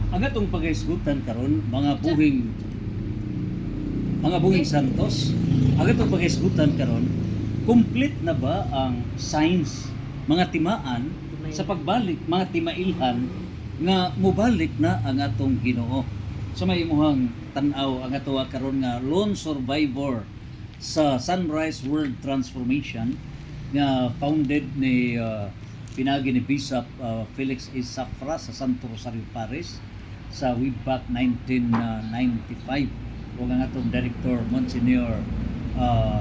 ang atong paghisgutan karon mga buhing santos, ang atong paghisgutan karon, complete na ba ang signs, mga timaan sa pagbalik, mga timailhan nga mubalik na ang atong Ginoo. So may imuhang tan-aw ang ato karon nga lone survivor sa Sunrise World Transformation nga founded ni pinagi ni Bishop Felix A. Safra sa Santo Rosario Paris sa way back 1995 o ang atong director Monsignor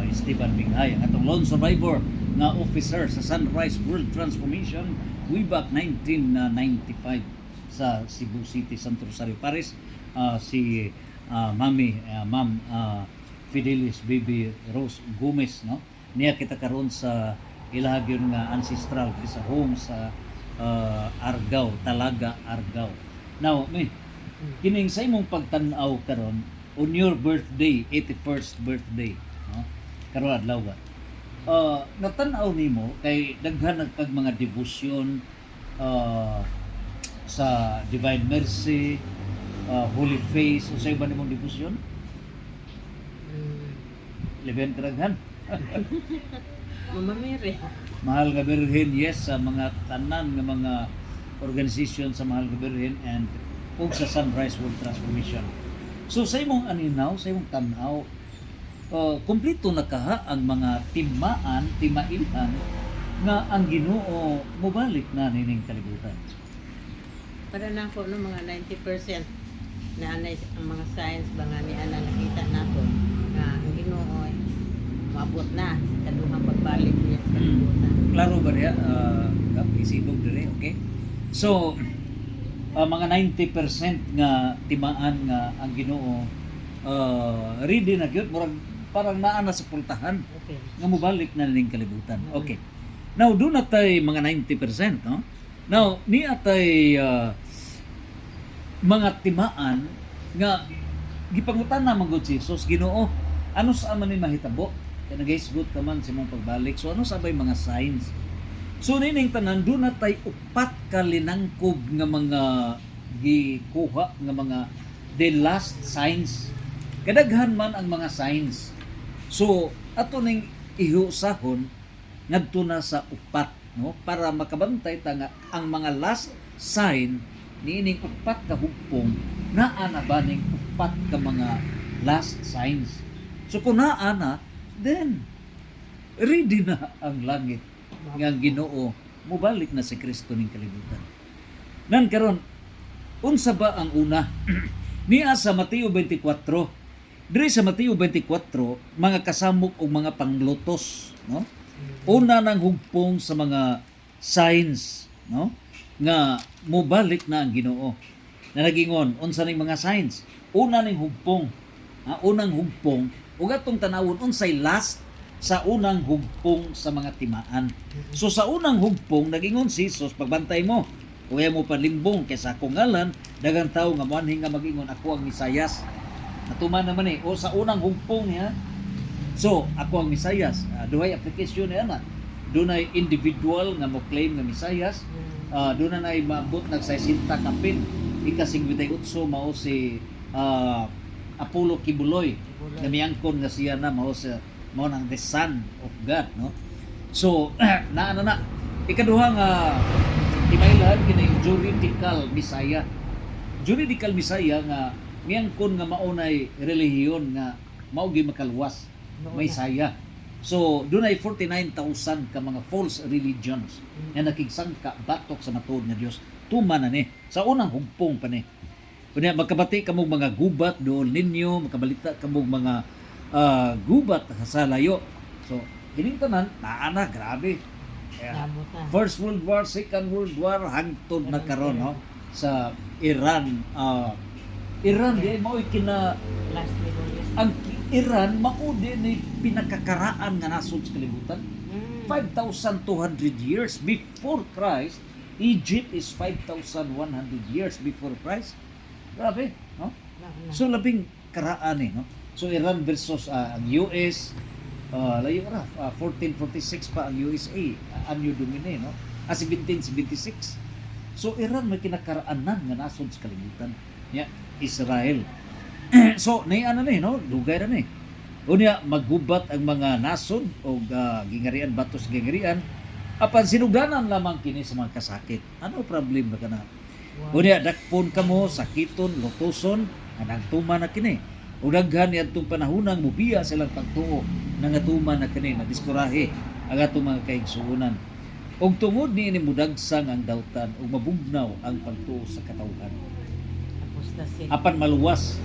Esteban Minghay, ang atong lone survivor nga officer sa Sunrise World Transformation way back 1995 sa Cebu City, Santo Rosario Paris, si Ma'am Fidelis Baby Rose Gomez, no? Niya kita karon sa ilahag yun nga ancestral sa home sa Argao, Talaga, Argao. Now, kining sa imong pagtan-aw karon on your birthday, 81st birthday, no? Karon adlaw ba? Natan-aw nimo kay daghan kag mga devotion sa Divine Mercy, Holy Face, sa iba nimong devotion? Liben kadaghan. Mama Mary. Mahal ka Birhen, yes, sa mga tanan ng mga organization sa Mahal ka Birhen and ug sa Sunrise World Transformation. So sa imong aninaw, sa imong tanaw, kompleto na kaha ang mga timailhan nga ang Ginoo mobalik na nining kalibutan. Para na ako no mga 90% na anay ang mga signs ba nga ni ana nakita nato nga ang Ginoo ay maabot na sa kaduhang pagbalik niya sa kalibutan. Klaro ba niya? Isibog dire, okay? So, mga 90% nga timaan nga ang Ginoo ready na gyud, murag parang naa na sa pultahan Okay. nga mobalik na ning kalibutan. Okay. Now, doon natay mga 90%, no? Now, ni atay mga timaan nga gipangutan na man gud si Jesus, Ginoo, ano sa man ni mahitabo? Kaya nag-isgot ka man sa mong pagbalik. So ano sabay mga signs? So nining tanan doon natay upat ka linangkob nga mga gikuha nga mga the last signs. Kadaghan man ang mga signs. So ato ning ihusahon ngadto na sa upat, no, para makabantay ta nga ang mga last sign niining upat ka hugpong naa na ba ning upat ka mga last signs. So kung naa na, then ready na ang langit nga ang Ginoo mobalik na si Kristo ning kalibutan. Nan karon unsa ba ang una? Niya sa Mateo 24. Diri sa Mateo 24 mga kasamok o mga panglutos, no? Una nang hugpong sa mga signs, no? Nga mobalik na ang Ginoo. Na nagingon unsa ning mga signs? Una ning hugpong, unang hugpong ug atong tanawon unsay last sa unang hugpong sa mga timaan. So sa unang hugpong nagingon si Jesus, pagbantay mo, uya mo panlimbong kaysa akong ngalan, daghang tawo nga moanhing nga magingon ako ang Misayas. Natuman naman o sa unang hugpong niya. So ako ang Misayas. Duhay application niya na. Dunay individual nga mo claim nga Misayas. Doon na maabot nagsasinta kapin. Ika-58 mao si Apollo Kibuloy. Namiyangkon nga siya na mao nang the Son of God, no? So na ikaduha nga timaylan kining juridical Messiah. Juridical Messiah nga miyangkon nga maunay relihiyon nga mao gyud makalwas Messiah. So dunay 49,000 ka mga false religions nga nakigsangka batok sa matuod nga Dios. Tuman na ni sa unang hugpong pa ni. Kunya magkabati kamong mga gubat doon ninyo, makabalita kamong mga gubat sa layo. So kining tanan naa na grabe. First World War, Second World War hangtod na karon, no, sa Iran. Iran di mao kina Last Middle East. ang Iran mao di ni pinakakaraan nga nasod sa kalibutan. 5,200 years before Christ. Egypt is 5,100 years before Christ. Grabe, no? So labing karaan no. So Iran versus ang US, layo ra 1446 pa ang USA, anyo domine, no? 1776. So Iran may kinakaraanan nga nasod sa kalibutan. Ya, Israel. So nay ano ni no, dugay ra ni. Unya maggubat ang mga nasod o gingarian batos gingarian apan sinuganan lamang kini sa mga kasakit. Ano problem na kana? Unya dakpon kamo sakiton, lutuson, anang tuma na kini. O daghan niadtong panahonang mubiya silang pagtuo nangatuma na kini na diskurahe ang atong mga kaigsuonan. Og tungod ni ini mudagsang ang dawtan ug mabugnaw ang pagtuo sa katawhan. Apostasy. Apan maluwas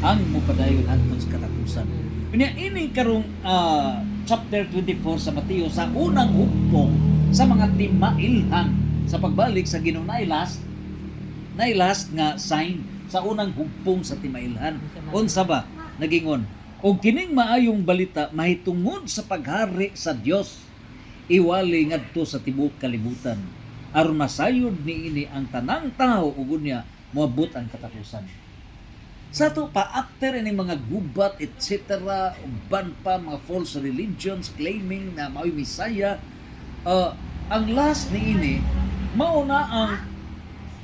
ang mupadayon hangtod sa katapusan. Unya ini karong chapter 24 sa Mateo sa unang hugpong sa mga timailhan sa pagbalik sa Ginoo na last nga sign sa unang hugpong sa timailhan. Unsa ba nagingon? Og kining maayong balita mahitungod sa paghari sa Dios iwali ngadto sa tibuok kalibutan aron masayod niini ang tanang tawo ug unya moabot ang katapusan. Sa to pa after ini mga gubat etc. uban pa mga false religions claiming na mao'y Messiah, ang last niini mao na ang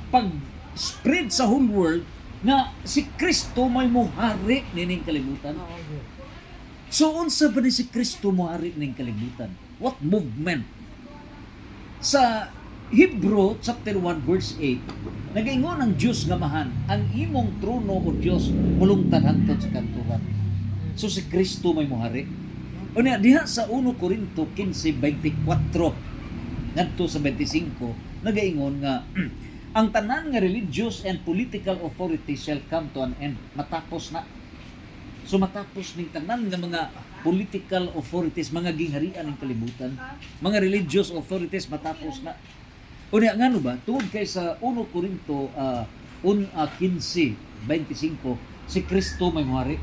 pag-spread sa whole world na si Kristo may muhari nining kalibutan. Oo, good. So unsa ba ni si Kristo muhari ning kalibutan? What movement? Sa Hebrew chapter 1 verse 8, nagaingon ang Dios nga mahan, ang imong trono o Dios mulungtad hangtod sa kanturan. So si Kristo may muhari. Unya diha sa 1 Corinto 15:24 ngadto sa 25 nagaingon nga ang tanan nga religious and political authorities shall come to an end. Matapos na. So matapos ning tanan nga mga political authorities, mga gingharian ng kalibutan, mga religious authorities matapos na. Unya ngano ba? Tungod kay sa 1 Corinto 15:25, si Kristo may muhari.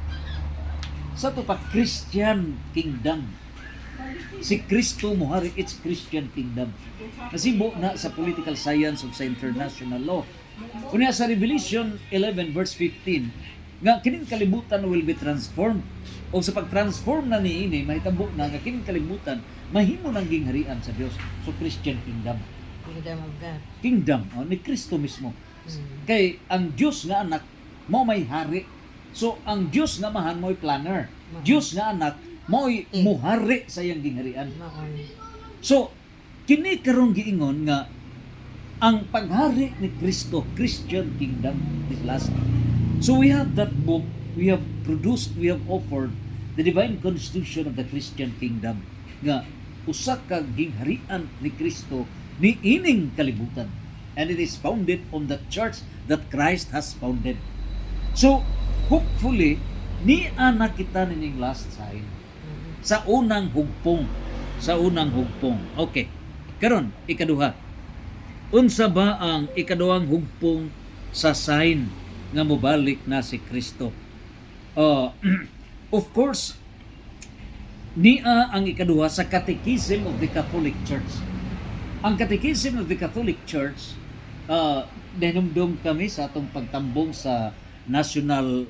Sa to pa Christian kingdom. Si Kristo muhari, it's Christian kingdom. Nasibo na sa political science ug sa international law. Unya sa Revelation 11 verse 15, nga kining kalibutan will be transformed. O sa pag-transform na niini, mahitabo na nga kining kalibutan mahimo nang gingharian sa Dios. So Christian kingdom. Kingdom of God. Kingdom ni Kristo mismo. Kay ang Dios nga anak mao may hari. So ang Dios nga mahan mo'y planner. Dios nga anak mo'y muhari sa iyang gingharian. Maon. So kini karong giingon nga ang paghari ni Kristo, Christian kingdom is last. So we have that book, we have produced, we have offered the divine constitution of the Christian kingdom nga usa ka gingharian ni Kristo ni ining kalibutan, and it is founded on the church that Christ has founded. So hopefully ni ana kita nining last sign sa unang hugpong, okay. Karon ikaduha, unsa ba ang ikaduhang hugpong sa sign nga mobalik na si Kristo? Of course, niya ang ikaduha sa Catechism of the Catholic Church. Ang Catechism of the Catholic Church, dinumdum kami sa atong pagtambong sa National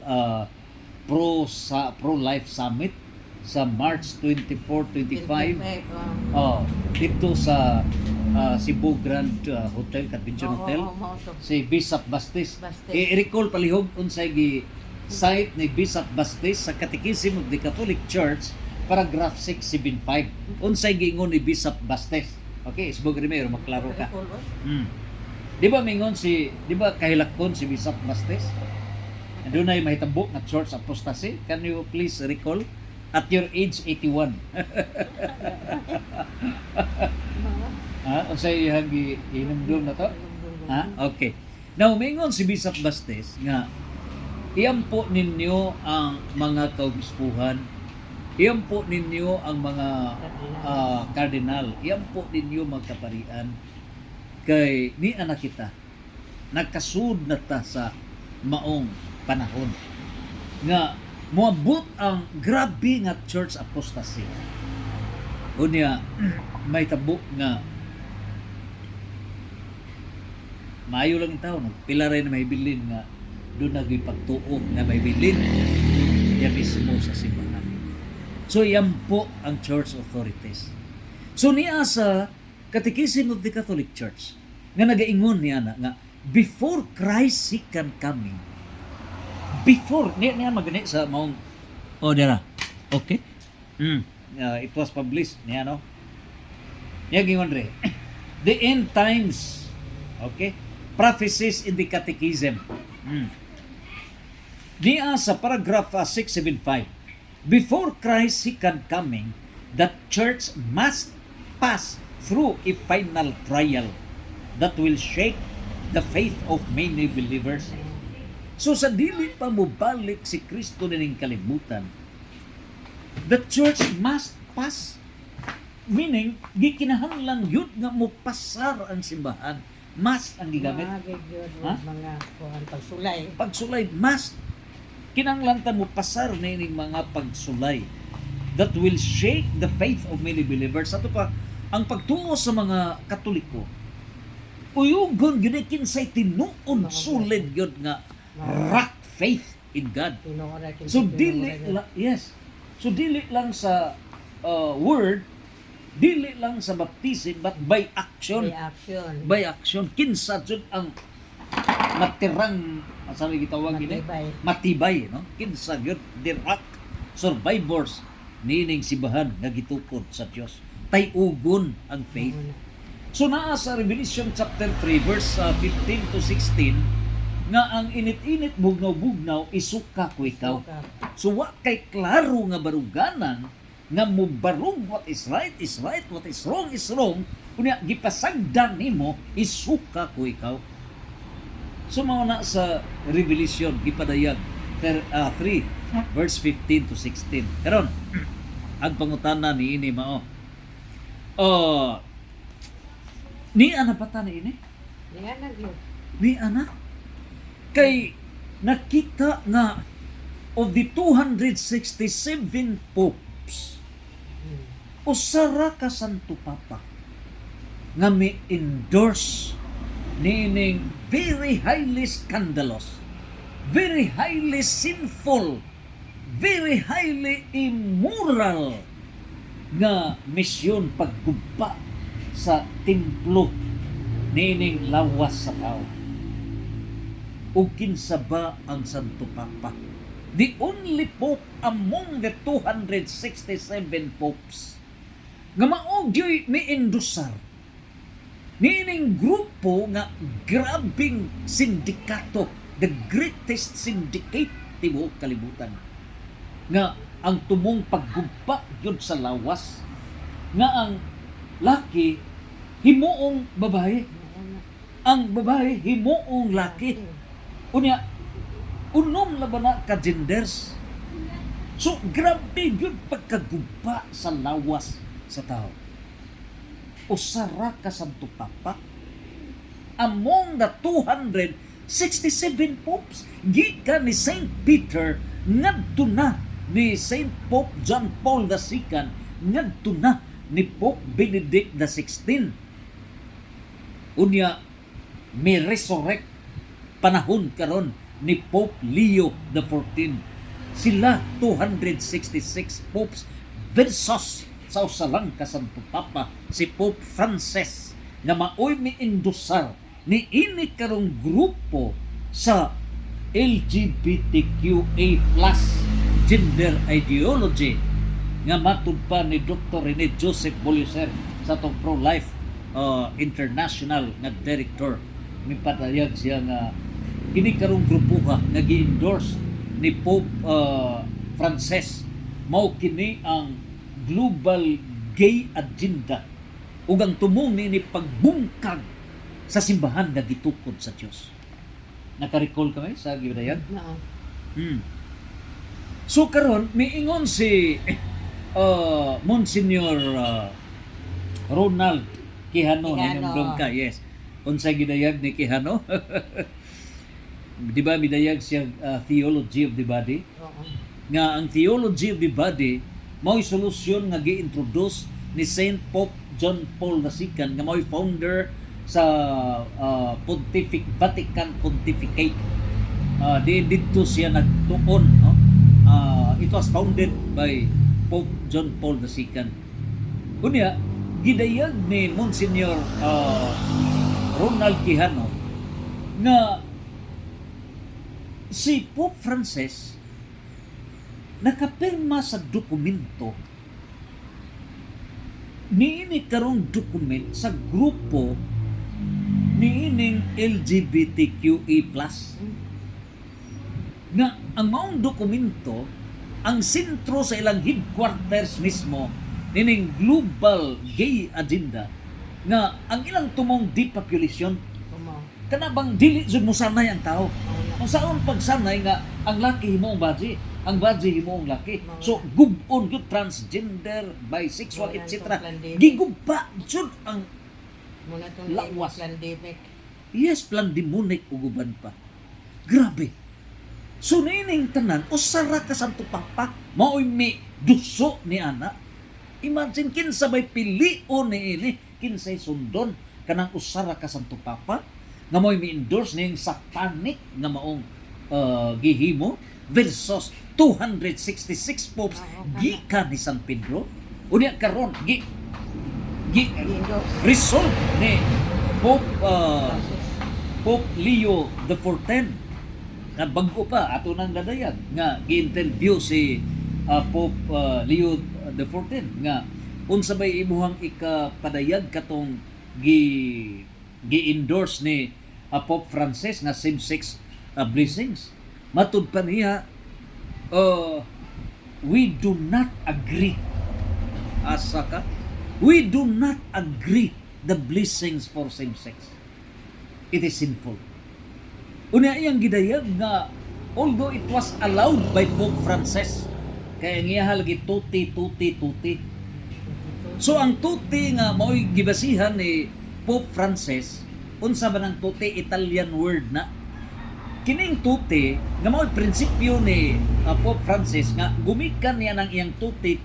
Pro-Life Summit sa March 24-25 dito sa Cebu Grand Hotel, Convention Hotel. Si Bishop Bastis. I-recall palihog unsay gi-cite ni Bishop Bastis sa Catechism of the Catholic Church, paragraph 675. Unsay giingon ni Bishop Bastis. Okay, Isbog Rimero, maklaro ka. Di ba mingon di ba kahilakon si Bishop Bastis? Doon ay mahitabo nga church apostasy. Can you please recall? At your age 81. Unsay ihang hinumdum na to? Okay. Now, mingon si Bishop Bastis nga iyampo ninyo ang mga kaobispuhan, iyampo ninyo ang mga kardinal, iyampo ninyo magkaparian kay ni anak kita nagkasud na ta sa maong panahon nga moabot ang grabe nga church apostasy. Unya may tabo nga maayo lang yung tao, pila rin na may bilin nga doon nagipagtuog na may bilin niya mismo sa simbahan. So yan po ang church authorities. So niya sa Catechism of the Catholic Church, nga nagaingon niya nga before Christ second coming, before niya magani sa maong dira. Okay? It was published niya, no? Niya gingon re. The end times. Okay? Prophecies in the Catechism. Niya sa paragraph 675. Before Christ's second coming, the church must pass through a final trial that will shake the faith of many believers. So sa dili pa mo balik si Kristo ning kalibutan, the church must pass. Meaning, gikinahanglan yun nga mo pasar ang simbahan. Must ang gigamit. Mga pagsulay. Pagsulay, must. Kinahanglan mo pasar ning mga pagsulay that will shake the faith of many believers. Ato pa, ang pagtuo sa mga Katoliko, uyugon gyud kinsay tinuod solid gyud nga rock faith in God. So dili So dili lang sa word, dili lang sa baptism, but by action. By action. Kinsa jud ang matirang sabi gitawag gini matibay, no? Kinsa gyud the rock survivors nining sibahan nga gitukod sa Dios. Tay-ugon ang faith. So naa sa Revelation chapter 3 verse 15 to 16 nga ang init-init bugnaw-bugnaw isuka ko ikaw. So wa kay klaro nga baruganan nga mubarog what is right is right, what is wrong unya gipasagdan nimo isuka ko ikaw. So mao na sa Revelation gipadayag 3 verse 15 to 16. Karon ang pangutana ni ini mao ni ana pata ni ini? Ni ana? Kay nakita nga of the 267 popes, usara ka Santo Papa nga may endorse nining very highly scandalous, very highly sinful, very highly immoral nga misyon paggubba sa templo nining lawas sa tao. O kinsa ba ang Santo Papa? The only pope among the 267 popes nga mao gyoy miendusar nining grupo nga grabing sindikato, the greatest syndicate tibuok kalibutan, nga ang tumong paggubba yun sa lawas, nga ang laki himuong babae, ang babae himuong laki, unya unom laban na ka genders. So grabe yun pagkagubba sa lawas sa tao. Usara ka Santo Papa among the 267 popes, gikan ni Saint Peter ngadto na ni Saint Pope John Paul II, ngadto na ni Pope Benedict XVI. Unya may resurrect panahon karon ni Pope Leo XIV. Sila 266 popes versus sa usalang ka Santo Papa si Pope Francis nga maoy miindusar ni ini karong grupo sa LGBTQA+ gender ideology nga matud pa ni Dr. Rene Joseph Bolicer sa tong pro-life international nga director. Mipatayag siya nga kini karong grupo nga gi-endorse ni Pope Francis mao kini ang global gay agenda ug ang tumong ni pagbungkag sa simbahan nga gitukod sa Dios. Naka-recall kami sa gibadayan? So karon miingon si Monsignor Ronald Quijano ng Blanca, yes. Unsa gidayag ni Quijano? Di ba midayag siya theology of the body? Nga ang theology of the body mao'y solusyon nga gi-introduce ni Saint Pope John Paul II nga mao'y founder sa Vatican Pontificate. Dito siya nagtuon, no? It was founded by Pope John Paul II. Kunya gidayag ni Monsignor Ronald Quijano nga si Pope Francis nakapirma sa dokumento niini karong document sa grupo niining LGBTQE+. Nga ang maong dokumento ang sentro sa ilang headquarters mismo nining Global Gay Agenda nga ang ilang tumong depopulation Kumo. kana bang dili jud mo sanay ang tao. Ang saon pagsanay nga ang laki himo ang baji, ang baji himo ang laki. So gubon gyud transgender, bisexual, Mga etc. itong pandemic. Giguba jud ang Muna itong Lawas. pandemic. yes pandemonic uguban pa. Grabe. So nining tanan usara ka santo papa maoy mi duso ni ana. Imagine kinsa bay pilion ni ini kinsay sundon kanang usara ka santo papa nga mo'y mi-endorse ning satanic nga maong gihimo versus 266 popes gikan ni San Pedro. Unya karon Endorse. result ni Pope Leo the 14 nga bago pa ato nang dadayag nga gi-interview si Pope Leo the 14 nga unsa bay imuhang ikapadayag katong gi-endorse ni Pope Francis nga same-sex blessings. Matud pa niya, we do not agree. Asa ka? We do not agree the blessings for same-sex. It is sinful. Una iyang gidayag nga although it was allowed by Pope Francis, kaya niya halagi tuti. So ang tuti nga mao'y gibasihan ni Pope Francis, unsa ba ng tuti Italian word na? Kining tuti nga mao'y prinsipyo ni Pope Francis nga gumikan niya ng iyang tuti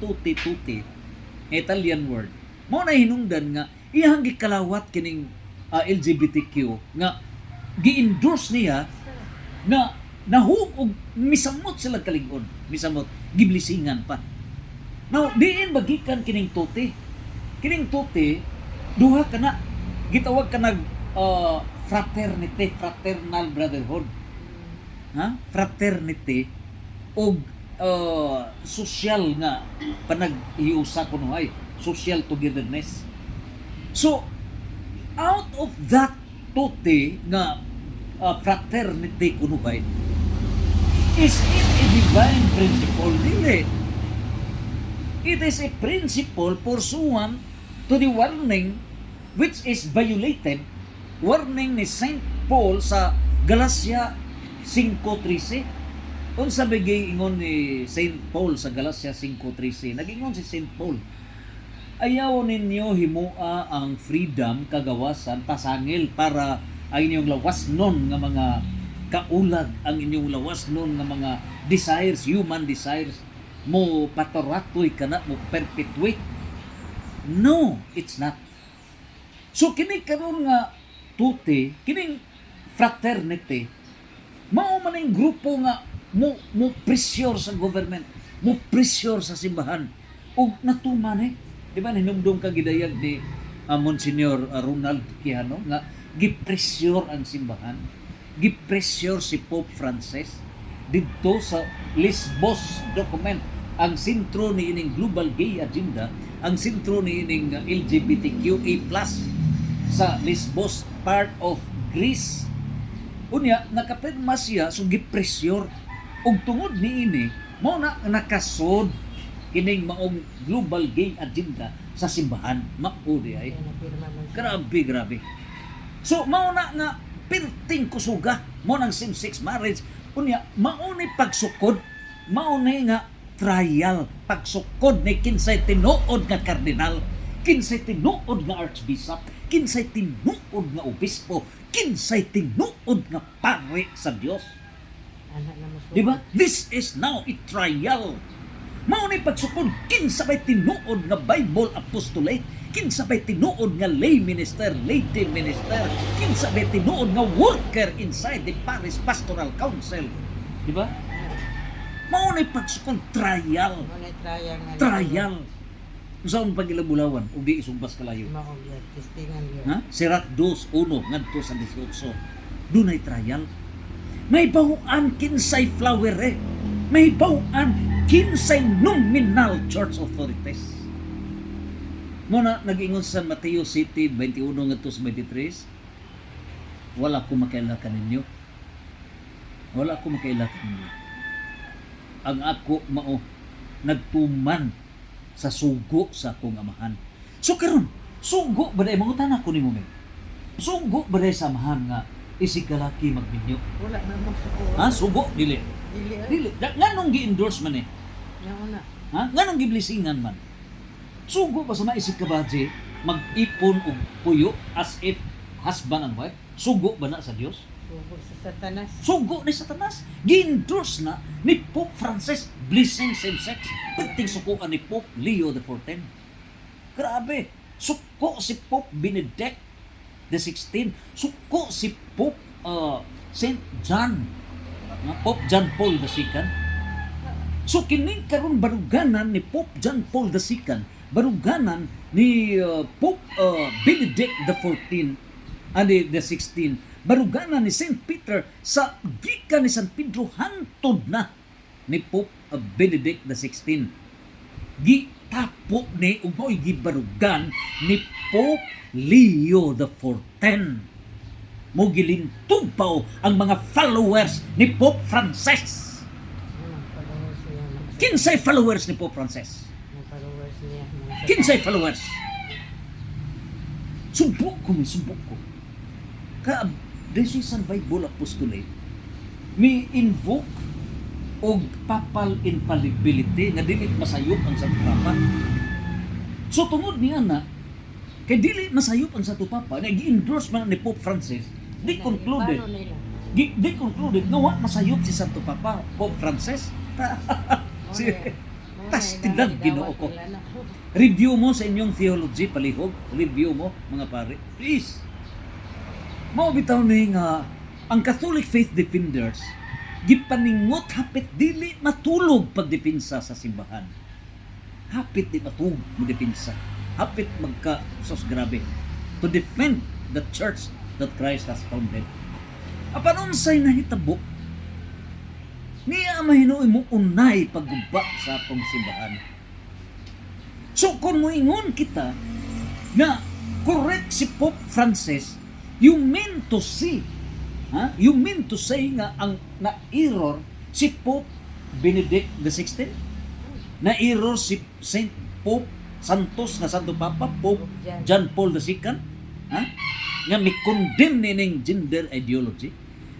Italian word. Mao na hinungdan nga iyang gikalawat kining LGBTQ nga gi-endorse niya nga nahug misamot sila kalig-on, misamot giblisingan pa. Now, diin bagikan kining tuti. Kining tuti, duha ka na, gitawag ka nag fraternity, fraternal brotherhood. Ha? Fraternity o social nga panag-iusa kunuhay, social togetherness. So, out of that tuti nga fraternity kunuhay, is it a divine principle? Dili. It is a principle pursuant to the warning which is violated, warning ni Saint Paul sa Galatia 5:13. Unsa bigay ingon ni Saint Paul sa Galatia 5:13? Nag-ingon si Saint Paul, ayaw ninyo himua ang freedom, kagawasan, pasangil para ang inyong lawas nun nga mga kaulag, ang inyong lawas nun nga mga desires, human desires, mo patoratoy ka na, mo perpetuate. No, it's not. So, kini karon nga tuti, kining fraternity, mao man ang grupo nga mo pressure sa government, mo pressure sa simbahan, o natuman di ba hinumdum ka gidayag ni Monsignor Ronald Quijano nga gipressure ang simbahan, gipressure si Pope Francis dito sa Lesbos document. Ang sentro ni ining Global Gay Agenda, ang sentro ni ining LGBTQA+ sa Lesbos, part of Greece. Unya nakapirma siya, so gipressure ug tungod ni ini mao na nakasod kining maong Global Gay Agenda sa simbahan. Mao di ay grabe. So mao na nga perting kusuga mo ng same-sex marriage. Unya mao ni pagsukod, mao ni nga trial, pagsukod ni kinsay tinuod nga kardinal, kinsay tinuod nga archbishop, kinsay tinuod nga obispo, kinsay tinuod nga pare sa Dios. Di ba? This is now a trial. Mao ni pagsukod, kinsa bay tinuod nga Bible apostolate, kinsa bay tinuod nga lay minister, lady minister, kinsa bay tinuod nga worker inside the parish pastoral council. Di ba? Mao ni pagsukod trial. Trial. Unsaon pagilabulawan ug di isumbas kalayo? Mao gyud testingan gyud. Ha? Sirat 2:1 ngadto sa 18. Dunay trial. May bawaan kinsay flower eh. May bawaan kinsay nominal church authorities. Muna nag-ingon sa Mateo City 21 ngadto sa 23. Wala ko makailakan ninyo. Wala ko makailakan ninyo. Ang ako mao nagtuman sa sugo sa akong amahan. So karon, sugo ba day mangutan ako nimo men? Sugo ba day sa amahan nga isig ka laki magbinyo? Wala na mo suko. Ha? Sugo dili. Dili. Dili. Nganong gi-endorse man eh? Yang una. Ha? Nganong gi-blessingan man? Sugo ba sa maisig ka ba Jay, mag-ipon og puyo as if husband and wife? Sugo ba na sa Dios? Suko sa Satanas. Sugo ni Satanas. Gi-endorse na ni Pope Francis blessing same-sex. Perting sukuan ni Pope Leo XIV. Grabe. Suko si Pope Benedict XVI. Suko si Pope Saint John. Pope John Paul II. So kini karon baruganan ni Pope John Paul II, baruganan ni Pope Benedict XIV and the 16, baruganan ni Saint Peter sa gikan ni San Pedro hantod na ni Pope Benedict XVI. Gitapo ni umoy gibarugan ni Pope Leo XIV. Mo gilintog pa ang mga followers ni Pope Francis. Followers niya. Kinsay followers ni Pope Francis? Mga followers niya. Mga Kinsay followers? Subok ko, may subok ko. Decision Bible Apostolate may invoke og papal infallibility nga dili masayop ang Santo Papa. So tungod niya na kay dili masayop ang Santo Papa, nag-endorse man ni Pope Francis, di concluded. Paano nila? Di concluded nga wa masayop si Santo Papa, Pope Francis. Si Tastidad Ginoo ko. Review mo sa inyong theology palihog, review mo mga pare. Please. Mao bitaw ni nga ang Catholic Faith Defenders gipaningot hapit dili matulog pagdepensa sa simbahan. Hapit di matulog magdepensa. Hapit magka sos grabe to defend the church that Christ has founded. Apan unsay nahitabo? Niya mahinuoy mo unay pagguba sa atong simbahan. So kung moingon kita na correct si Pope Francis, you mean to say, you mean to say nga ang na-error si Pope Benedict XVI? Na-error si Saint Pope Santos nga Santo Papa, Pope John Paul II? Ha? Nga may condemn nining gender ideology?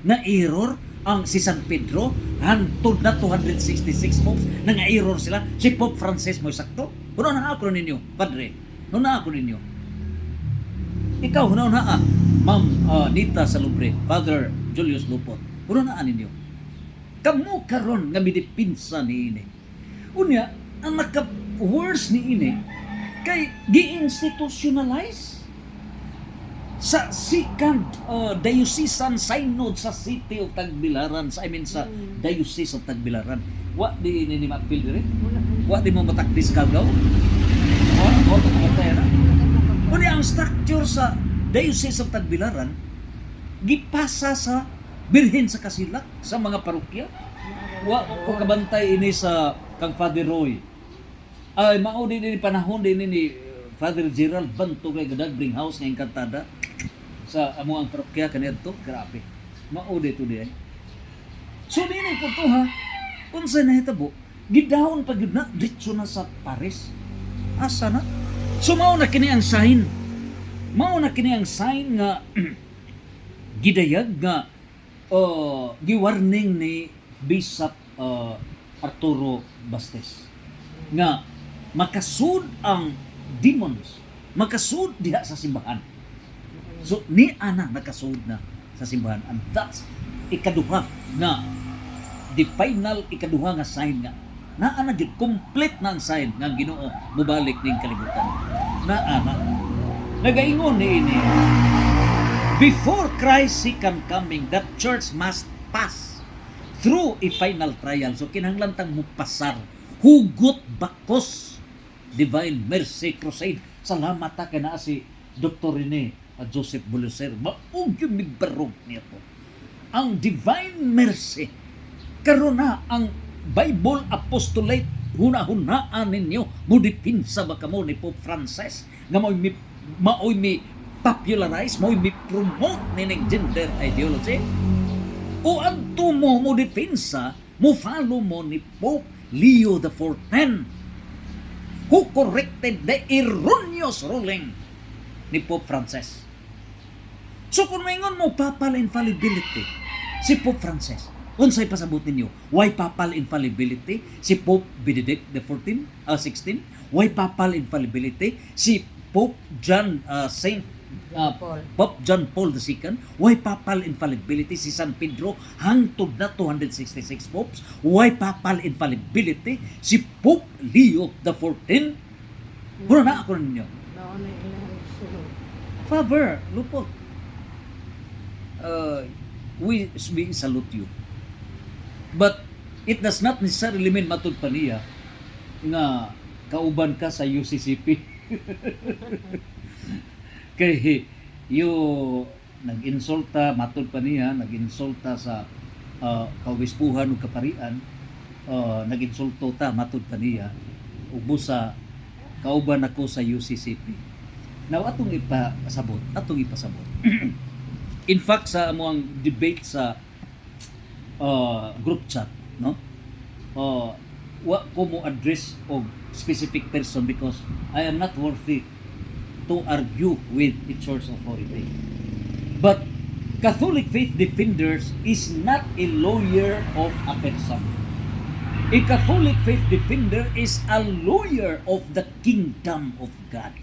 Na-error ang si San Pedro, hantod na 266 popes, nang-error sila, si Pope Francis mo sakto? Hunaw na ako ninyo, Padre. Hunaw na ako ninyo. Ikaw, hunaw na Ma'am Nita Salubre, Father Julius Lupot. Hunaw na ninyo. Kamu karon nga midipinsa ni ini. Unya, ang naka-worse ni ini, kay gi-institutionalize sa second diocesan synod sa City of Tagbilaran, sa sa Diocese of Tagbilaran. Wa di ni mapil dire? Wa di mo matakdis kagaw? O to kaya na. Uni ang structure sa Diocese of Tagbilaran gipasa sa Birhen sa Kasilak sa mga parokya. Wa ko kabantay ini sa kang Father Roy. Ay mao din ni panahon din ni Father Gerald Banto kay gadag bring house nga Encantada sa amo ang parokya kaniadto. Grabe. Mao dito di ay. So dinay punto ha. Unsa nahitabo? Gidahon pa gyud na diretso na sa Paris. Asa na? So mao na kini ang sign. Mao na kini ang sign nga gidayag nga giwarning ni Bishop Arturo Bastes nga makasud ang demons, makasud diha sa simbahan. So ni ana nakasud na sa simbahan, and that's ikaduha nga the final ikaduha nga sign nga naa na gyud complete na ang sign nga Ginoo mubalik ning kalibutan. Naa na nagaingon ni ini, before Christ's second coming, that church must pass through a final trial. So kinahanglan tang mupasar, hugot bakos Divine Mercy Crusade. Salamat ta kana si Dr. Rene Joseph Buluser. Maong yung mibarog niya po. Ang Divine Mercy. Karon na ang Bible Apostolate huna-hunaan ninyo mudipinsa ba kamo ni Pope Francis nga maoy mi popularize, maoy mi promote nining gender ideology o adto mo mudipinsa mo follow mo ni Pope Leo XIV who corrected the erroneous ruling ni Pope Francis. So kung maingon mo papal infallibility si Pope Francis, unsay pasabot ninyo? Why papal infallibility si Pope Benedict XIV, 16? Why papal infallibility si Pope John Pope John Paul II? Why papal infallibility si San Pedro hangtod na 266 popes? Why papal infallibility si Pope Leo XIV? Muna na ako ninyo. Nauna ilang sunod. Father, lupot. We salute you. But it does not necessarily mean matud pa niya nga kauban ka sa UCCP. Kay nag-insulta, matud pa niya, nag-insulta sa kaobispuhan o kaparian, nag-insulto ta, matud pa niya, ubos sa kauban ako sa UCCP. Now, atong ipasabot. In fact, sa amuang debate sa group chat, no? Wa ko mo address og specific person because I am not worthy to argue with the church authority. But Catholic Faith Defenders is not a lawyer of a person. A Catholic Faith Defender is a lawyer of the kingdom of God.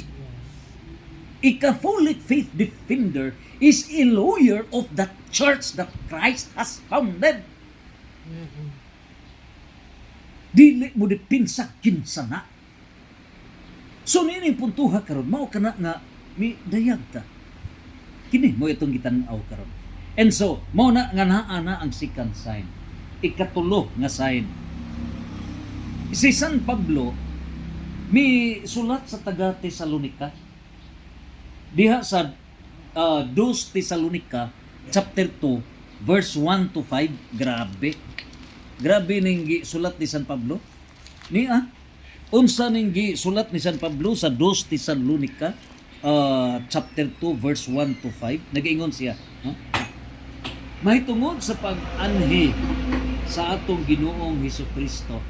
A Catholic Faith Defender is a lawyer of the church that Christ has founded. Dili mo dipinsa kinsana. So nini puntuha karon mao kana nga mi dayag ta. Kini mo itong gitan-aw karon. And so mao na nga naa na ang second sign. Ikatulo nga sign. Si San Pablo mi sulat sa taga Tesalonica. Diha sa 2 Tesalonica chapter 2 verse 1 to 5. Grabe ning sulat ni San Pablo. Unsa ning sulat ni San Pablo sa 2 Tesalonica chapter 2 verse 1 to 5. Nag-ingon siya, mahitungod sa pag-anhi sa atong Ginoong Hesukristo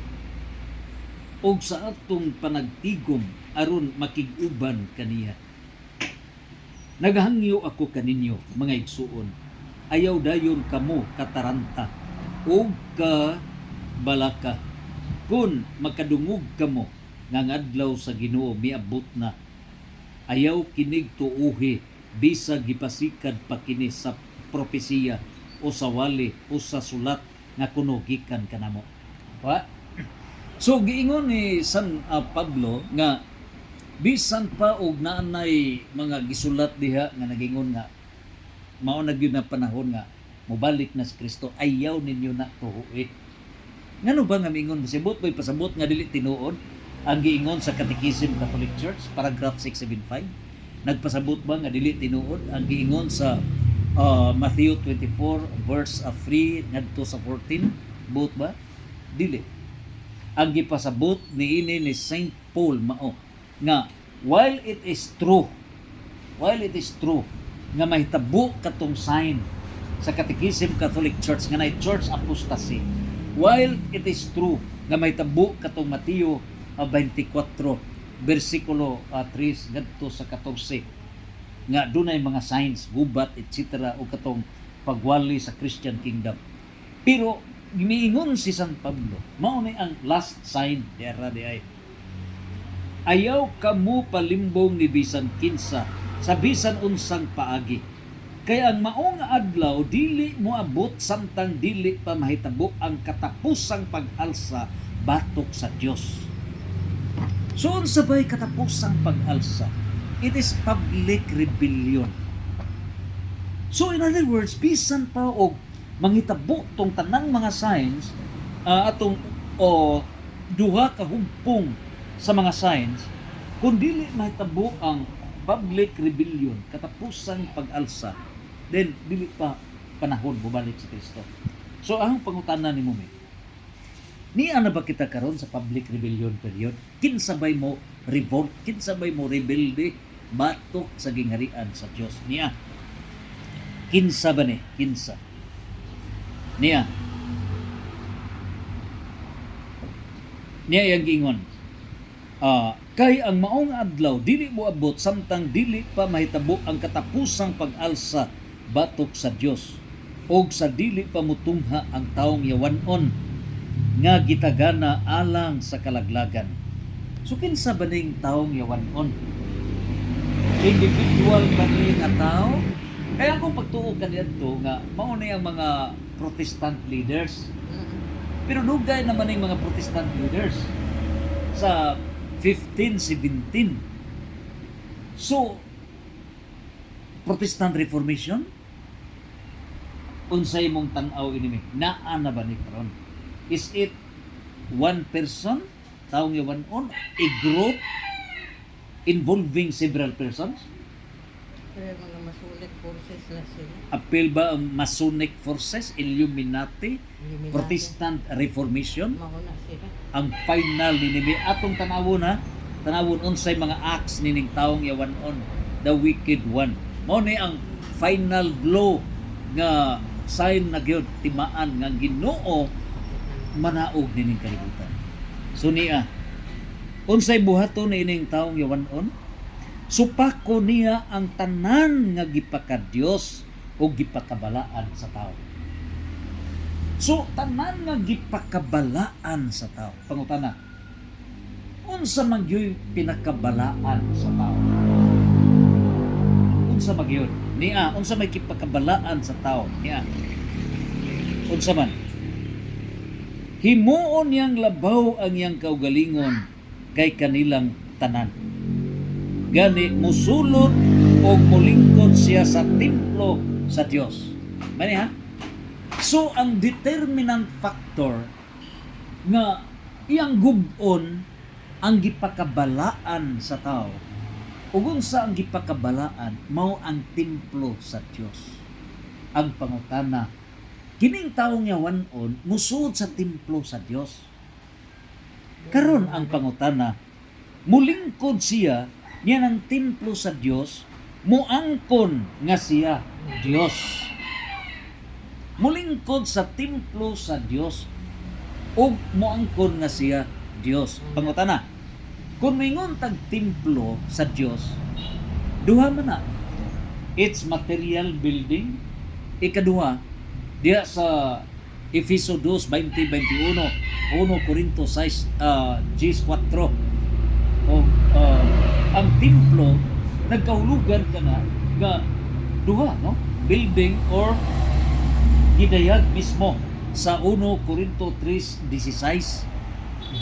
ug sa atong panagtigom aron makig-uban kaniya. Naghangyo ako kaninyo, mga igsuon, ayaw dayon kamo kataranta o kabalaka. Kung makadungog kamo nga ngadlaw sa Ginoo miabot na, ayaw kinig tuuhi bisag gipasikad pa kini sa propesiya o sa wali o sa sulat nga kuno gikan kanamo. Wa? So giingon ni San Pablo nga bisan pa og naanay mga gisulat diha nga nagingon nga mao na gyud na panahon nga mobalik na si Kristo, ayaw ninyo na tuhui. Ngano ba nga mingon pasabot bay pasabot nga dili tinuod ang giingon sa Catechism Catholic Church paragraph 675? Nagpasabot ba nga dili tinuod ang giingon sa Matthew 24 verse 3 ngadto sa 14? Buot ba? Dili. Ang gipasabot niini ni Saint Paul mao nga while it is true nga mahitabo katong sign sa Catechism Catholic Church nga nay church apostasy, while it is true nga mahitabo katong Mateo 24 bersikulo 3 ngadto sa 14 nga dunay mga signs gubat etc. o katong pagwali sa Christian kingdom, pero gimiingon si San Pablo mao ni ang last sign diara di ay ayaw kamo palimbong ni bisan kinsa sa bisan unsang paagi. Kaya ang maong adlaw dili mo abot samtang dili pa mahitabo ang katapusang pag-alsa batok sa Dios. So unsa bay katapusang pag-alsa? It is public rebellion. So in other words, bisan pa og manghitabo tong tanang mga signs atong duha ka humpong sa mga signs kung dili mahitabo ang public rebellion, katapusang pag-alsa, then dili pa panahon bumalik si Kristo. So ang pangutana ni Mumi, niya na ba kita karon sa public rebellion period? Kinsabay mo revolt, kinsabay mo rebelde batok sa gingharian sa Dios niya. Kinsa ba ni? Kinsa. Niya. Niya yang giingon. Kay ang maong adlaw dili mo abot samtang dili pa mahitabo ang katapusang pag-alsa batok sa Dios og sa dili pa mutungha ang taong yawanon nga gitagana alang sa kalaglagan. So kinsa ba ning taong yawanon? Individual ba ni nga tao? Kaya kung pagtuo kaniyadto nga mao na ang mga Protestant leaders. Pero dugay naman yung mga Protestant leaders sa 1517. So Protestant Reformation unsay mong tan-aw ini naa na ba ni karon? Is it one person, taong yawanon, a group involving several persons? Pero mga Masonic forces na sila. Appeal ba ang Masonic forces, Illuminati, Protestant Reformation? Mahuna sila. Ang final ni atong tanawon unsay mga acts nining taong yawanon, the wicked one. Mao ni ang final blow nga sign na gyud timaan nga Ginoo manaog nining kalibutan. So niya unsay buhaton nining taong yawanon? Supako niya ang tanan nga gipakadyos o gipakabalaan sa tao. So tanan nga gipakabalaan sa tao. Pangutana, unsa man gyud pinakabalaan sa tao? Unsa man gyud? Niya, unsa may gipakabalaan sa tao? Niya. Unsa man? Himuon niyang labaw ang iyang kaugalingon kay kanilang tanan. Gani musulod o mulingkod siya sa templo sa Dios. Mani ha? So ang determinant factor nga iyang gub-on ang gipakabalaan sa tao. Ug unsa ang gipakabalaan mao ang templo sa Dios. Ang pangutana, kining taong yawanon musuod sa templo sa Dios. Karon ang pangutana, mulingkod siya niya ng templo sa Dios, muangkon nga siya Dios. Mulingkod sa templo sa Dios ug muangkon nga siya Dios. Pangutana, kung mingon tag templo sa Dios, duha man na. It's material building. Ikaduha, diya sa Efeso 2:20-21, 1 Corinto 6, 4. O ang templo nagkahulugan ka na nga duha, no? Building or gidayag mismo sa 1 Corinto 3:16,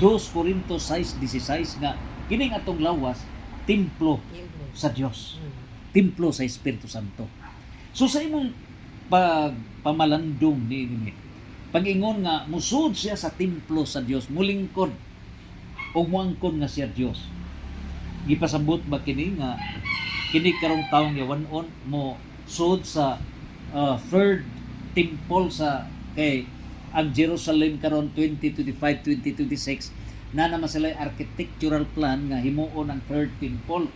2 Corinto 6:16 nga kining atong lawas templo sa Dios, templo sa Espiritu Santo. So sa imong pamalandong ni pag-ingon nga musud siya sa templo sa Dios, mulingkod o muangkon nga siya Dios. Gipasabot ba kini nga kini karong taong yawanon mo sud sa third temple sa kay ang Jerusalem karon 2025-2026 na naman sila architectural plan nga himuon ang third temple.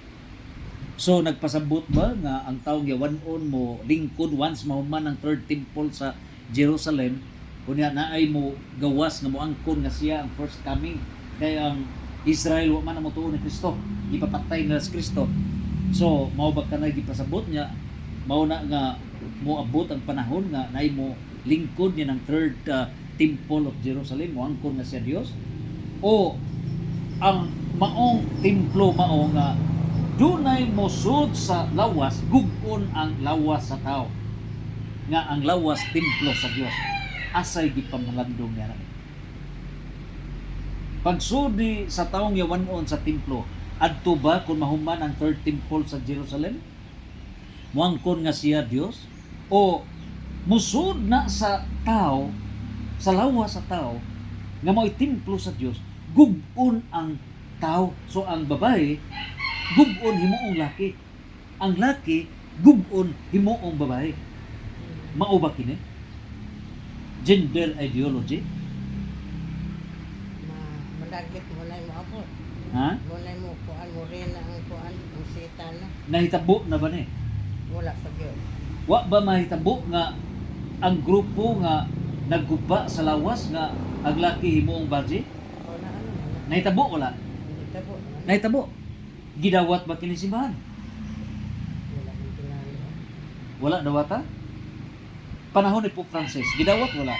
So nagpasabot ba nga ang taong yawanon mo lingkod once mahuman ang third temple sa Jerusalem kunya naay mo gawas nga moangkon nga siya ang first coming kay ang Israel wa man motuo ni Kristo, ipapatay nila si Kristo. So mao ba kanay gipasabot niya mao na nga moabot ang panahon nga naay mo lingkod niya ng third temple of Jerusalem, moangkon nga siya Dios, o ang maong templo mao nga dunay mosud sa lawas, gug-on ang lawas sa tao nga ang lawas templo sa Dios. Asay gipamalandong niya. Pagsudi sa taong yawanon sa templo, adto ba kung mahuman ang third temple sa Jerusalem? Muangkon nga siya Dios? O musud na sa tao, sa lawas sa tao, nga mao'y templo sa Dios, gug-on ang tao. So ang babae gub-on himuong laki. Ang laki gub-on himuong babae. Mao ba kini? Gender ideology? Malagit mo na mo abot. Ha? Mo na mo kuan mo rin ang kuan ang sita na. Nahitabo na ba ni? Wala pa gyud. Wa ba mahitabo nga ang grupo nga nagguba sa lawas nga ang laki himuong baji? Wala ano na. Nahitabo wala? Hindi tabo. Nahitabo. Gidawat ba kini simbahan? Wala man tinali. Wala dawata? Panahon ni Pope Francis, gidawat wala?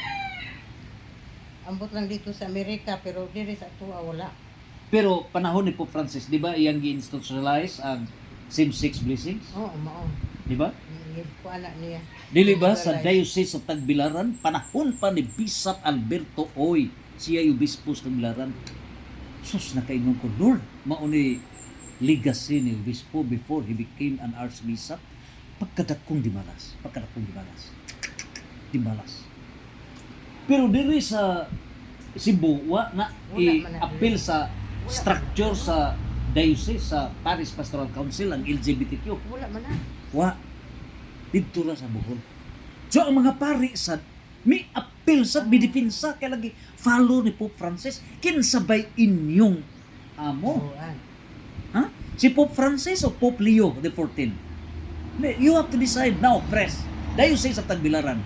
Ambot lang dito sa Amerika pero diri sa tuwa wala. Pero panahon ni Pope Francis, di ba iyang gi-institutionalize ang same-sex blessings? Oo, mao. Di ba? Kuan na niya. Dili ba sa Diocese of Tagbilaran, panahon pa ni Bishop Alberto Oy, siya yung bispo sa Tagbilaran. Sus, nakaingon ko, Lord, mauni legacy ni bispo before he became an archbishop. Pagkadakong dimalas. Dimalas. Pero diri sa Cebu, wa na i-appeal sa structure sa diocese, sa Parish Pastoral Council, ang LGBTQ. Wala man na. Wa. Dito ra sa Bohol. So, ang mga pari sa may appeal sa bidipinsa kaya lagi follow ni Pope Francis kinsabay inyong amo. Kuan. Ha? Si Pope Francis o Pope Leo the 14? You have to decide now, press. Diocese sa Tagbilaran.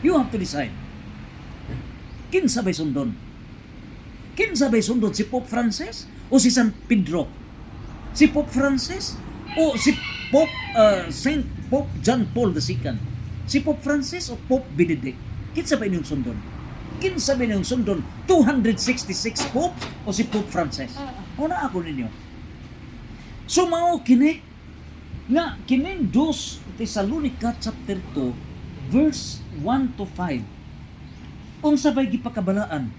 You have to decide. Kinsabay sundon? Kinsabay sundon si Pope Francis o si San Pedro? Si Pope Francis o si Pope Saint Pope John Paul II? Si Pope Francis o Pope Benedict? Kinsabay niyong sundon? Kinsabay niyong sundon 266 Pope o si Pope Francis? Una ako ninyo. So mao kini nga kining 2 Thessalonica chapter 2 verse 1 to 5. Unsa bay gipakabalaan?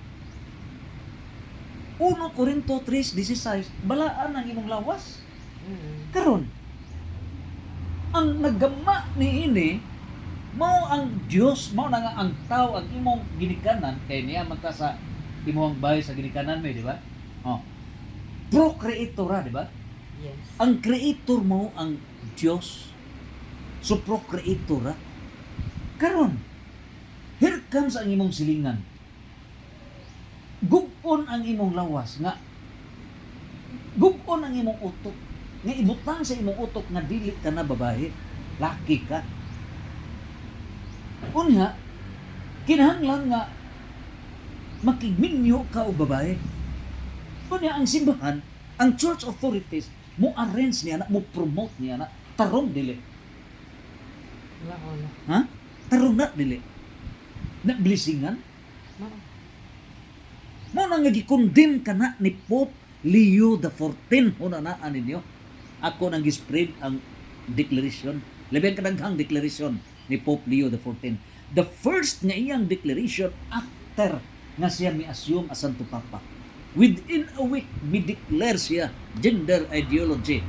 1 Corinto 3:16 balaan ang imong lawas. Karon ang naggama ni ini mao ang Dios, mao na nga ang tao ang imong ginikanan kay niya man ta sa imong bahay sa ginikanan mo, di ba? Oh. Procreator, di ba? Yes. Ang creator mo ang Diyos. So procreator. Karon, here comes ang imong silingan. Gubon ang imong lawas nga gubon ang imong utok. Nga ibutang sa imong utok nga dili ka na babae, laki ka. Unya, kinahanglan nga makigminyo ka o babae. Unya, ang simbahan, ang church authorities, mo arrange niya na, mo promote niya na, tarong dili. Mao na. Ha? Tarong na dili. Na blessingan. Mao. Mo na nga gikondem ka na ni Pope Leo the 14 ho na naan ninyo. Ako nang gispread ang declaration. Labing kadaghang declaration ni Pope Leo the 14. The first nga iyang declaration after nga siya mi-assume as Santo Papa. Within a week, mi-declare siya gender ideology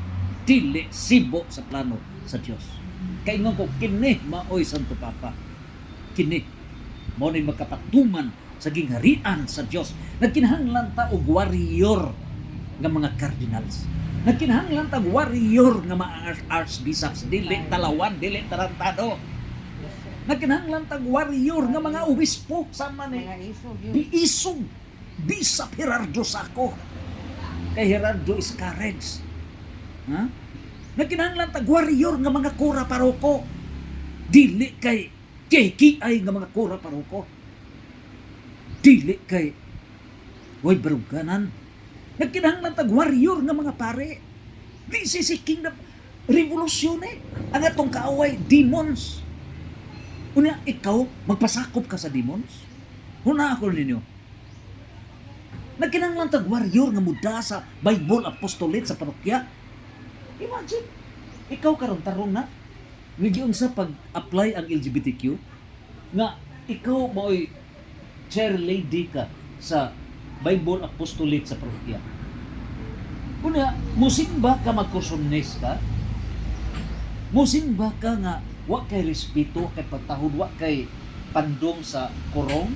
dili sibo sa plano sa Dios. Kaingon ko, kini maoy Santo Papa. Kini mo ni makapatuman sa gingharian sa Dios. Nagkinahanglan ta og warrior nga mga cardinals. Nagkinahanglan ta og warrior nga mga archbishops, dili talawan, dili tarantado. Nagkinahanglan ta og warrior nga mga obispo sama ni Mga isog yun. Biisog, Bishop Gerardo Saco. Kay Gerardo Iscareds. Ha? Nagkinahanglan ta warrior nga mga kura paroko. Dili kay kikiay nga mga kura paroko. Dili kay way baruganan. Nagkinahanglan ta warrior nga mga pare. This is a kingdom revolution eh. Ang atong kaaway, demons. Una, ikaw, magpasakop ka sa demons? Huna ako ninyo. Nagkinahanglan tag warrior nga muda sa Bible apostolate sa parokya. Imagine, ikaw karon tarong na. Nagyon sa pag-apply ang LGBTQ nga ikaw mo'y chair lady ka sa Bible apostolate sa parokya. Una, musimba ka magkusumnes ka? Musimba ka nga wa kay respeto, kay pagtahod, wa kay pandong sa korong?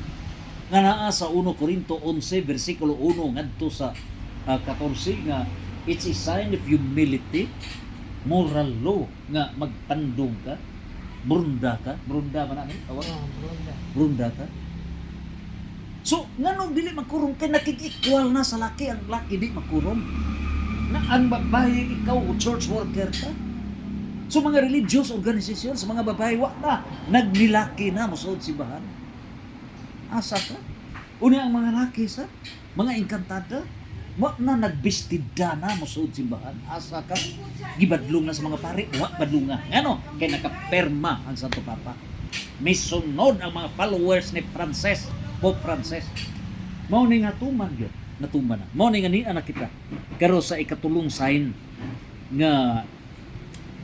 Nga naa sa 1 Corinto 11 versikulo 1 ngadto sa 14 nga it's a sign of humility, moral law nga magtandong ka, brunda man ani tawag, Brunda. brunda ka. So nganong dili makurong kay nakik-equal na sa laki, ang laki di makurong. Na ang babae ikaw o church worker ka. So mga religious organization sa mga babae wa na nagnilaki na mosuod simbahan. Asa ka? Una ang mga laki sa mga engkantada wa na nagbistida na mosuod simbahan. Asa ka? Gibadlong na sa mga pari, wa badlunga. Ngano? Kay nakaperma ang Santo Papa. Misunod ang mga followers ni Francis, Pope Francis. Mao ni nga tuman gyud, natuman na. Mao ni nga ni anak kita. Karo sa ikatulong sign nga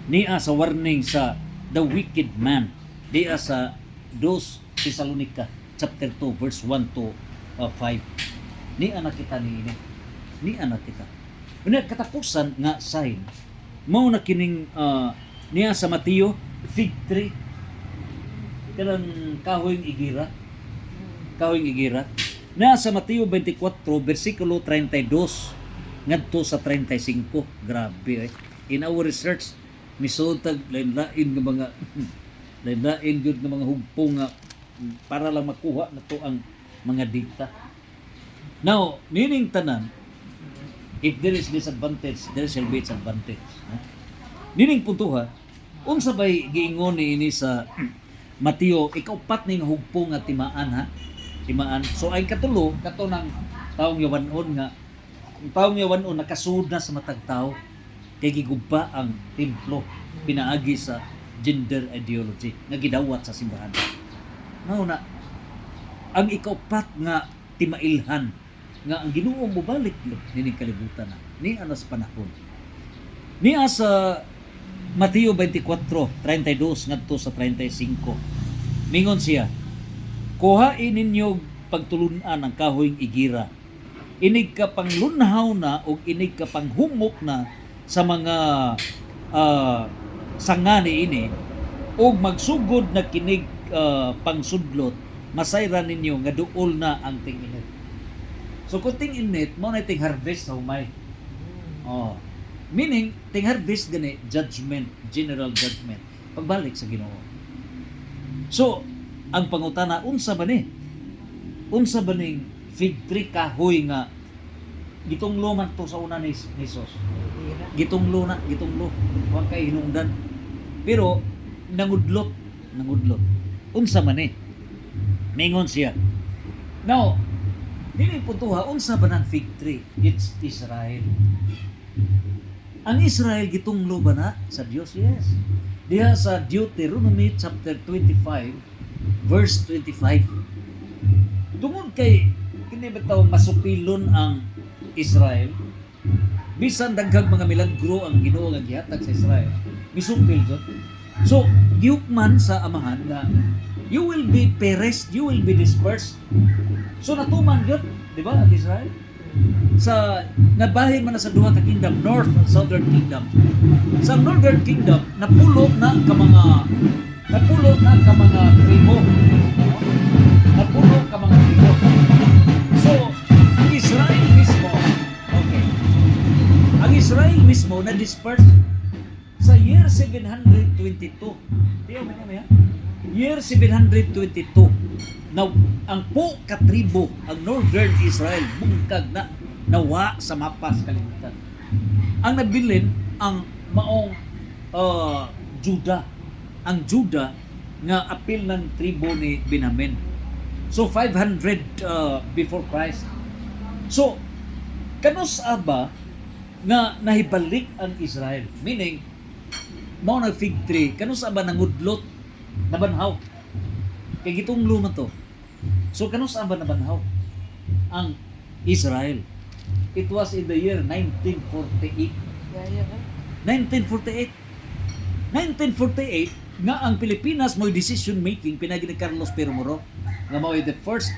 niya sa warning sa the wicked man, diya sa 2 Thessalonica chapter 2 verse 1 to 5. Ni anak kita ni anak kita. Una katapusan nga sign mao na kining niya sa Mateo fig tree kanang kahoyng igira. Kahoyng igira. Na sa Mateo 24 bersikulo 32 ngadto sa 35. Grabe eh. In our research misutag lain-lain nga mga lain-lain gyud nga mga hugpong nga para lang makuha nato ang mga data. Now, meaning tanan, if there is disadvantage, there shall be advantage. Meaning punto ha, unsa bay giingon ni ini sa Mateo, ikaupat ning hugpong nga timaan ha. Timaan. So ay katulo kato ng taong yawanon nga taong yawanon nakasud na sa matag tao kay gigugba ang templo pinaagi sa gender ideology nga gidawat sa simbahan. Mao na ang ikaupat nga timailhan nga ang Ginoo mobalik nining kalibutan na ni anas panahon. Niya sa Mateo 24:32 ngadto sa 35. Mingon siya, kuhain ninyo pagtulunan ang kahoyng igira. Inig ka pang lunhaw na o inig ka pang humok na sa mga sangani ini o magsugod na kinig pangsudlot masayra ninyo nga duol na ang ting-init. So kung ting-init mo na ting harvest sa humay. Oh. Meaning ting harvest gani judgment, general judgment pagbalik sa Ginoo. So ang pangutana unsa ba ni? Unsa ba ning fig tree kahoy nga gitunglo man to sa una ni Jesus? Gitunglo. Huwag kay hinungdan. Pero nangudlot. Unsa man eh? Mingon siya. Now, dili puntuha unsa ba ng fig tree? It's Israel. Ang Israel gitunglo ba na sa Dios? Yes. Diha sa Deuteronomy chapter 25 verse 25. Tungod kay kini bitaw masupilon ang Israel. Bisan daghang mga milagro ang Ginoo nga gihatag sa Israel. Misupil jud. So, gihukman sa amahan nga you will be perished, you will be dispersed. So natuman jud, di ba, ang Israel? Sa nabahin man na sa duha ka kingdom, North and Southern Kingdom. Sa Northern Kingdom napulo na ka mga tribo. Napulo ka mga tribo. So, Israel mismo, okay. Ang Israel mismo na dispersed sa year 722. Tiyo mo niya? Year 722. Now, ang po katribo, ang Northern Israel, bungkag na nawa sa mapa sa kalibutan. Ang nabilin, ang maong Juda. Ang Juda nga apil ng tribo ni Benjamin. So, 500 before Christ. So, kanus aba nga nahibalik ang Israel? Meaning, mao na fig tree, kanus aba nangudlot, nabanhaw. Kay gitunglo man to. So kanus aba nabanhaw ang Israel. It was in the year 1948. 1948 nga ang Pilipinas mo'y decision making pinagi ni Carlos Permoro nga mo'y the first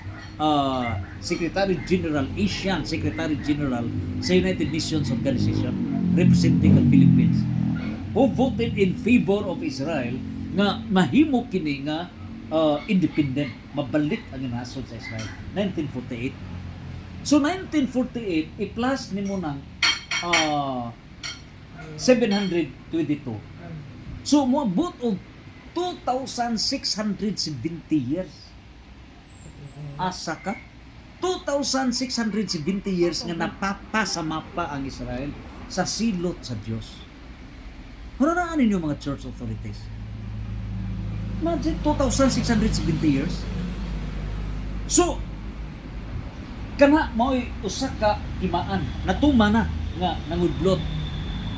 Secretary General, Asian Secretary General sa United Nations Organization representing the Philippines, who voted in favor of Israel nga mahimo kini nga independent, mabalik ang nasod sa Israel. 1948. So 1948 i-plus nimo ng 722. So moabot og 2,670 years. Asa ka? 2,670 years nga napapasamapa ang Israel sa silot sa Dios. Hunanaan ninyo mga church authorities. Imagine 2,670 years. So, kana mao'y usa ka timaan. Natuma na nga nangudlot.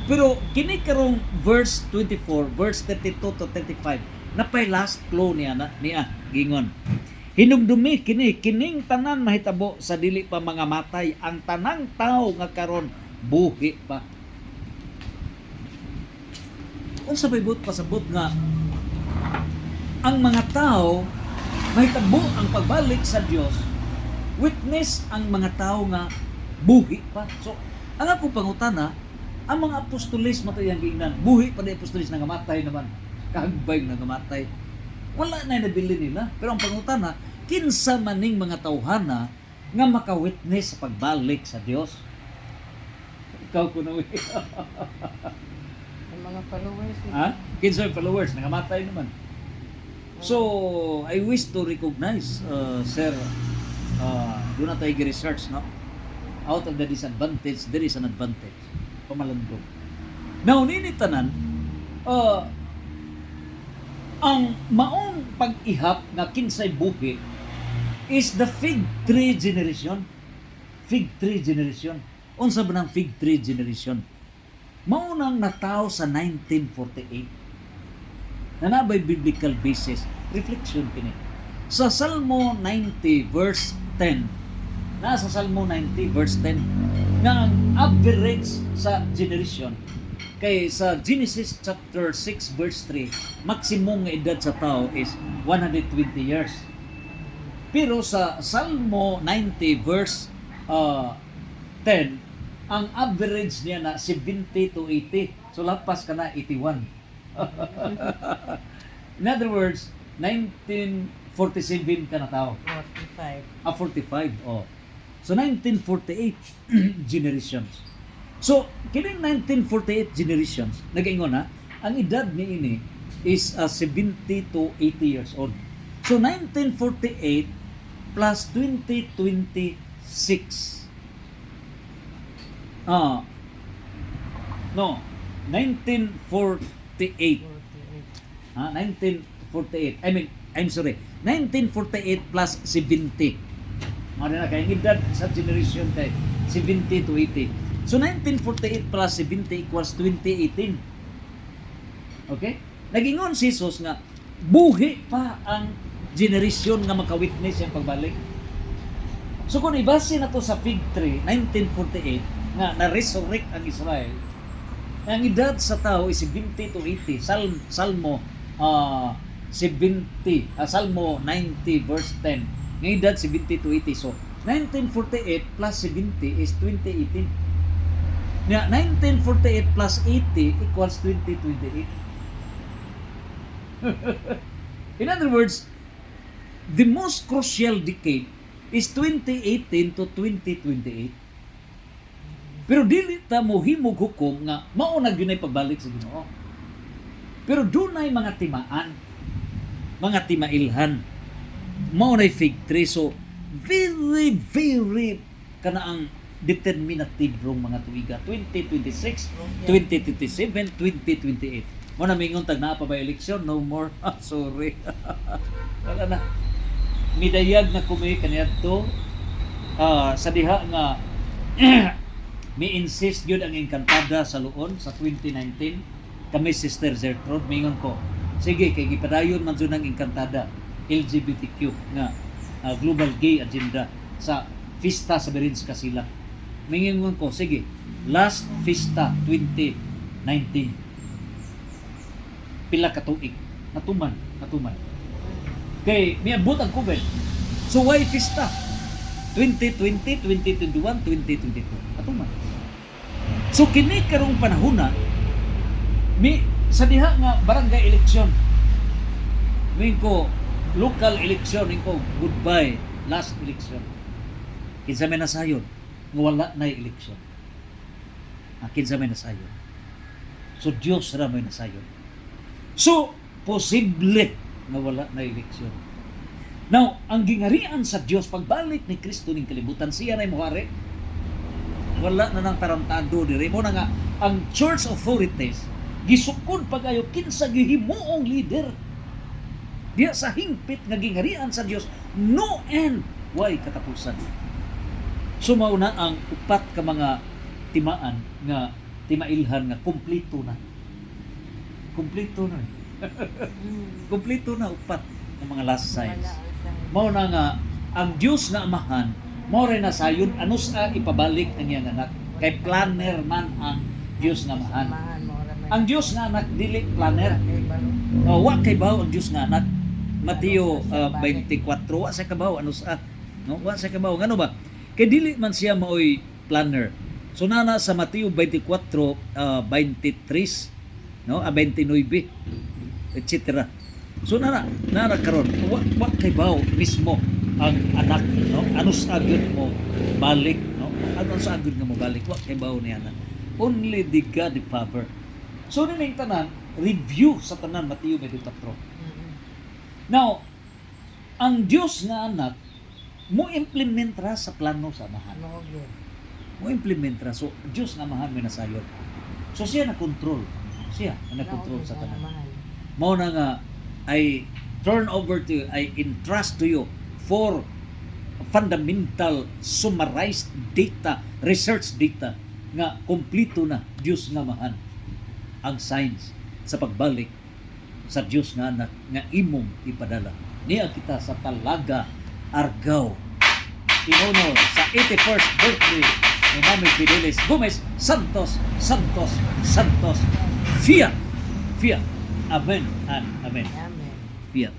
Pero kini karong verse 24, verse 32 to 35, napay last clue niya gingon. Hinumdumi kining tanan mahitabo sa dili pa mga matay ang tanang tao nga karon buhi pa. Unsa bay but pasabot nga ang mga tao mahitabo ang pagbalik sa Dios, witness ang mga tao nga buhi pa. So ang akong pangutana, ang mga apostolis matay ang giingnan, buhi pa na apostolis nga matay naman, kahagbay nga matay. Wala na nabili nila. Pero ang pangutana, kinsa maning mga tawhana nga maka-witness sa pagbalik sa Dios? Ikaw kuno. Ang mga followers. Ha? Kinsa yung followers nangamatay naman. So, I wish to recognize, sir, do na tayo research, no? Out of the disadvantage, there is an advantage. Pamalandong. Now, ninitanan, ang maong pag-ihap na kinsay buhi is the fig tree generation. Fig tree generation. Unsa ba ng fig tree generation? Maunang nataw sa 1948. Nanabay biblical basis. Reflection kini. Sa Salmo 90 verse 10. Nasa Salmo 90 verse 10 nga ang average sa generation kay sa Genesis chapter 6 verse 3, maximum nga edad sa tao is 120 years. Pero sa Salmo 90 verse 10, ang average niya na 70 to 80. So lapas ka na 81. In other words, 1947 ka na tao. 45. 45. Oh. So 1948 generations. So, kining 1948 generations, nag-ingon na, ang edad ni ini is 70 to 80 years old. So, 1948 plus 2026. No, 1948. 1948. I'm sorry. 1948 plus 70. Mara na kay edad sa generation kay 70 to 80. So 1948 plus 70 equals 2018. Okay? Nagingon si Jesus nga buhi pa ang generation nga maka-witness yung pagbalik. So kung ibase na to sa fig tree 1948 nga na-resurrect ang Israel, ang edad sa tao is 70 to 80. Salmo 70, Salmo 90 verse 10. Ang edad 70 to 80. So 1948 plus 70 is 2018. Nga 1948 plus 80 equals 2028. In other words, the most crucial decade is 2018 to 2028. Pero dili ta mo himog hukom nga mao na gyud nay pagbalik sa Ginoo. Pero dunay mga timaan, mga timailhan, mao nay fig tree. So very kana ang determinative rong mga tuiga 2026, 2027, 2028. Mo na mingon tag naa pa ba eleksyon? No more. Sorry. Wala na. Midayag na kumi kaniadto sa diha nga mi-insist gyud ang Encantada sa Luon sa 2019. Kami Sister Zertrud mingon ko. Sige kay gipadayon man jud ang Encantada LGBTQ nga global gay agenda sa Fiesta sa Berins Kasila. Mingingon ko, sige, last Fiesta 2019. Pila ka tuig. Natuman. Kay, miabot ang COVID. So, why Fiesta? 2020, 2021, 2022. Natuman. So, kini karong panahona, sa diha nga barangay eleksyon, ko, local election, ko, goodbye, last election. Kinsa may nasayon nga wala na eleksyon. Kinsa may nasayon. So Dios ra may nasayon. So posible nga wala na eleksyon. Now, ang gingarian sa Dios pagbalik ni Kristo ning kalibutan, siya na mohari. Wala na nang tarantado diri mo na nga ang church authorities gisukod pagayo kinsa gihimuong leader. Diya sa hingpit nga gingarian sa Dios, no end way katapusan. So mauna ang upat ka mga timaan nga timailhan nga kumpleto na. Kumpleto na. Kumpleto na upat ng mga last signs. Mao na nga ang Dios nga Amahan mao ray nasayon anus ipabalik ang iyang anak. Kay planner man ang Dios nga Amahan. Ang Dios nga anak dili planner. Wa kay bawo ang Dios nga anak. Mateo 24 wa sa kabaw anus no wa sa kabaw ngano ba? Kay dili man siya maoy planner. So nana sa Mateo 24 23 no 29 etc. So nana karon wa kay bawo mismo ang anak no anus agud mo balik no ano sa agud nga mo balik wa kay bawo ni anak only the God the Father. So ning tanan review sa tanan Mateo 24. Now ang Dios nga anak mo implement ra sa plano sa Amahan. Mo implement ra so Dios nga Amahan may nasayon. So siya na control. Siya na control sa tanan. Mao na nga I turn over to you, I entrust to you for fundamental summarized data, research data nga kompleto na Dios nga Amahan ang signs sa pagbalik sa Dios nga anak nga imong ipadala. Niya kita sa Talaga, Argao. In honor sa 81st birthday ni Mami Fidelis Gomez Santos. Fiat. Amen and amen. Amen. Fiat.